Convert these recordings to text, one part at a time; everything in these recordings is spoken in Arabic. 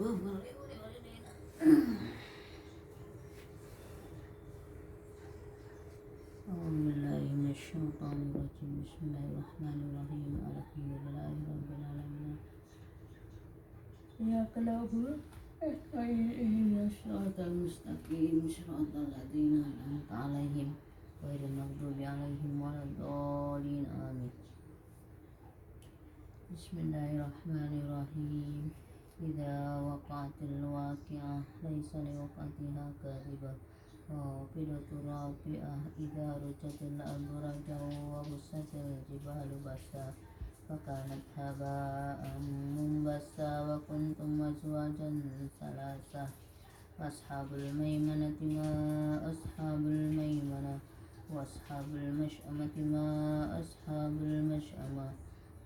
أعوذ بالله من الشيطان الرجيم. بسم الله الرحمن الرحيم. الحمد لله رب العالمين. إياك نعبد اهدنا الصراط المستقيم صراط الذين أنعمت عليهم غير المغضوب عليهم ولا الضالين آمين. بسم الله الرحمن الرحيم. إذا وقعت الواقعة ليس لوقعتها كاذبة خافضة رافعة إذا رجت الأرض رجا وبست الجبال بسا فكانت هباء منبثا وكنتم أزواجا ثلاثة أصحاب الميمنة ما أصحاب الميمنة وأصحاب المشأمة ما أصحاب المشأمة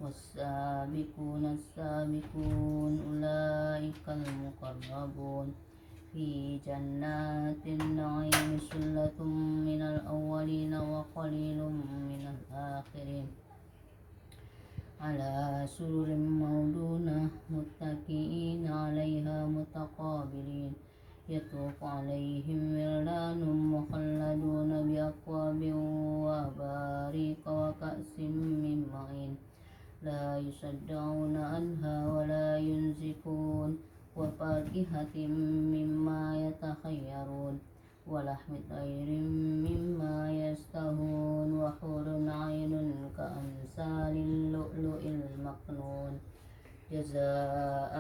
والسابقون السابقون أولئك المقربون في جنات النعيم ثلة من الأولين وقليل من الآخرين على سرر موضونة متكئين عليها متقابلين يطوف عليهم ولدان مخلدون بأكواب وأباريق وكأس من معين لا يصدعون عنها ولا ينزفون وفاكهة مما يتخيرون ولحم طير مما يشتهون وحور عين كأمثال اللؤلؤ المكنون جزاء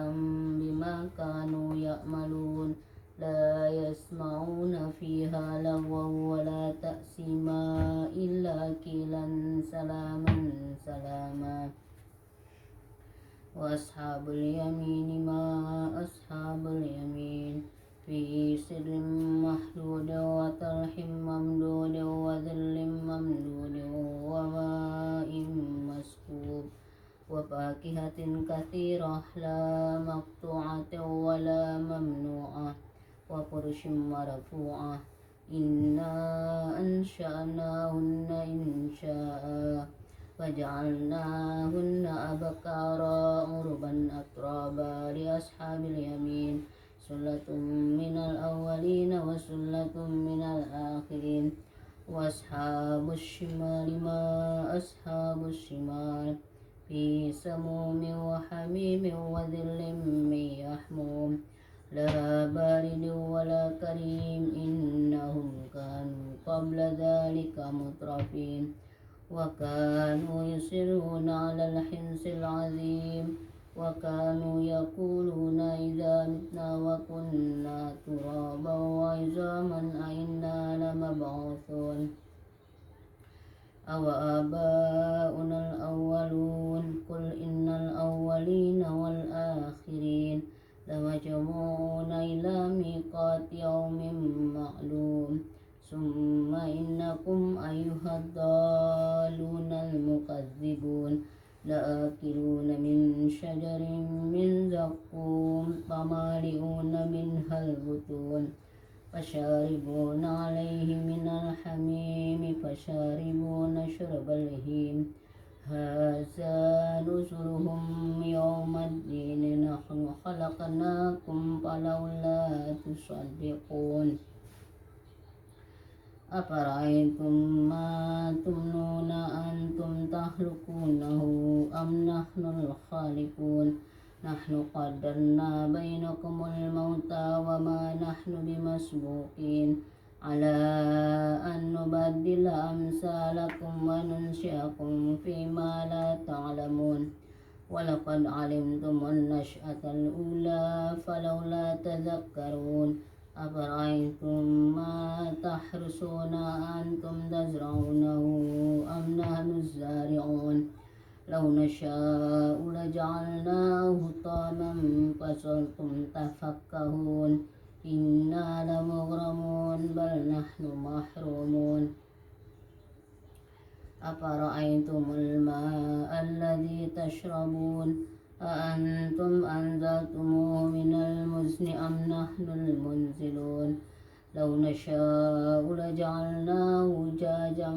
بما كانوا يعملون لا يسمعون فيها لغوا ولا تأثيما إلا قيلا سلاما سلاما وأصحاب اليمين ما أصحاب اليمين في سر محدود وطلح ممدود وظل ممدود وماء مسكوب وفاكهة كثيرة لا مقطوعة ولا ممنوعة وفرش مرفوعة إنا أنشأناهن إنشاء فجعلناهن أبكارا عربا أترابا لأصحاب اليمين ثلة من الأولين وثلة من الآخرين وأصحاب الشمال ما أصحاب الشمال في سموم وحميم وظل من يحموم لا بارد ولا كريم إنهم كانوا قبل ذلك مترفين وكانوا يصرون على الحنث العظيم وكانوا يقولون إذا متنا وكنا ترابا وعظاما أئنا لمبعوثون أو آباؤنا الأولون قل إن الأولين والآخرين لمجموعون إلى ميقات يوم معلوم ثم إنكم أيها الضالون المكذبون لآكلون من شجر من زقوم فمالئون منها البطون فشاربون عليه من الحميم فشاربون شرب الهيم هذا نزلهم يوم الدين نحن خلقناكم فلولا تصدقون أفرأيتم ما تمنون أنتم تخلقونه أم نحن الخالقون نحن قدرنا بينكم الموت وما نحن بمسبوقين على أن نبدل أمثالكم وننشئكم فيما لا تعلمون ولقد علمتم النشأة الأولى فلولا تذكرون أفرأيتم ما تحرثون أنتم تزرعونه أم نحن الزارعون لو نشاء لجعلناه طاما فظلتم تفكهون إنا لمغرمون بل نحن محرومون أفرأيتم الماء الذي تشربون أأنتم أنزلتموه من المزن أم نحن المنزلون لو نشاء لجعلناه جاجا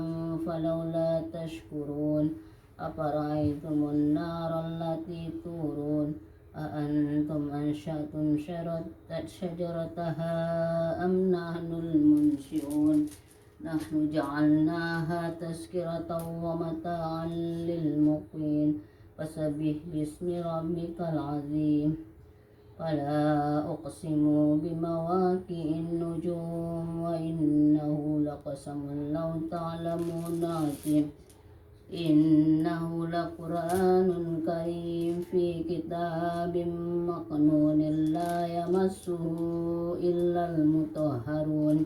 فلولا تشكرون أفرأيتم النار التي تورون أأنتم شجرتها أم نحن المنشئون نحن جعلناها تذكرة ومتاعا للمقوين فسبح باسم ربك العظيم فلا أقسم بمواقع النجوم وإنه لقسم لو تعلمون عظيم إنه لقرآن كريم في كتاب مكنون لا يمسه إلا المطهرون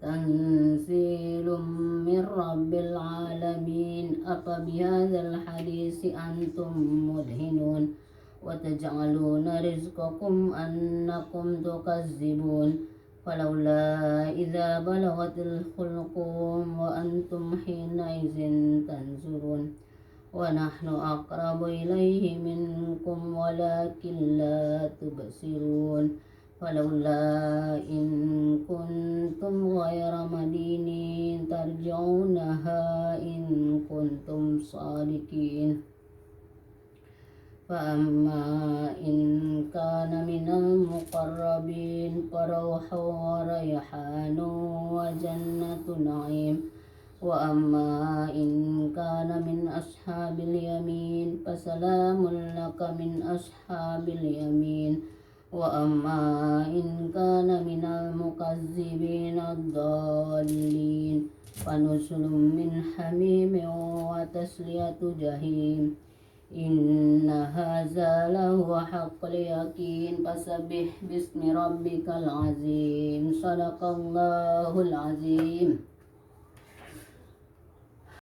تنزيل من رب العالمين أفبهذا الحديث أنتم مدهنون وتجعلون رزقكم أنكم تكذبون فلولا إذا بلغت الحلقوم وأنتم حينئذ تنظرون ونحن أقرب إليه منكم ولكن لا تبصرون فلولا إن كنتم غير مدينين ترجعونها إن كنتم صادقين فأما إن كان من المقربين فروح وريحان وجنة نعيم وأما إن كان من أصحاب اليمين فسلام لك من أصحاب اليمين وأما إن كان من المكذبين الضالين فنزل من حميم وتسلية جحيم إن هذا لهو حق اليقين فسبح باسم ربك العظيم صدق الله العظيم.